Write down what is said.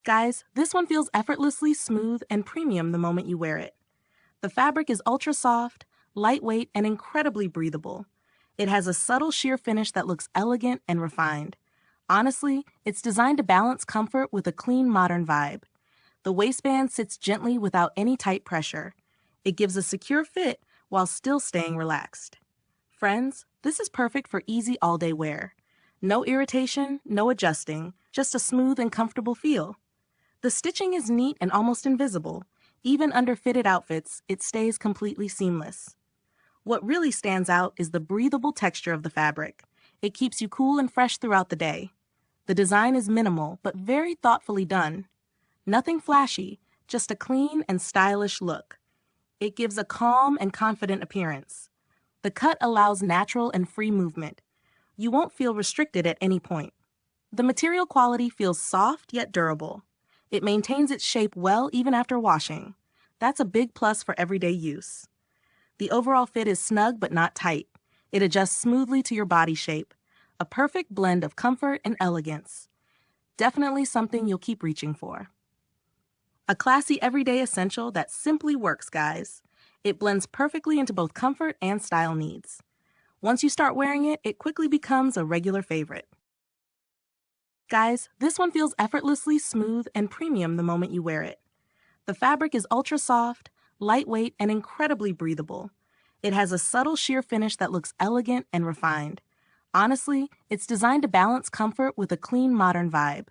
Guys, this one feels effortlessly smooth and premium the moment you wear it. The fabric is ultra soft, lightweight, and incredibly breathable. It has a subtle sheer finish that looks elegant and refined. Honestly, it's designed to balance comfort with a clean, modern vibe. The waistband sits gently without any tight pressure. It gives a secure fit while still staying relaxed. Friends, this is perfect for easy all-day wear. No irritation, no adjusting, just a smooth and comfortable feel. The stitching is neat and almost invisible. Even under fitted outfits, it stays completely seamless. What really stands out is the breathable texture of the fabric. It keeps you cool and fresh throughout the day. The design is minimal, but very thoughtfully done. Nothing flashy, just a clean and stylish look. It gives a calm and confident appearance. The cut allows natural and free movement. You won't feel restricted at any point. The material quality feels soft yet durable. It maintains its shape well even after washing. That's a big plus for everyday use. The overall fit is snug but not tight. It adjusts smoothly to your body shape. A perfect blend of comfort and elegance. Definitely something you'll keep reaching for. A classy everyday essential that simply works, guys. It blends perfectly into both comfort and style needs. Once you start wearing it, it quickly becomes a regular favorite. Guys, this one feels effortlessly smooth and premium the moment you wear it. The fabric is ultra soft, lightweight, and incredibly breathable. It has a subtle sheer finish that looks elegant and refined. Honestly, it's designed to balance comfort with a clean, modern vibe.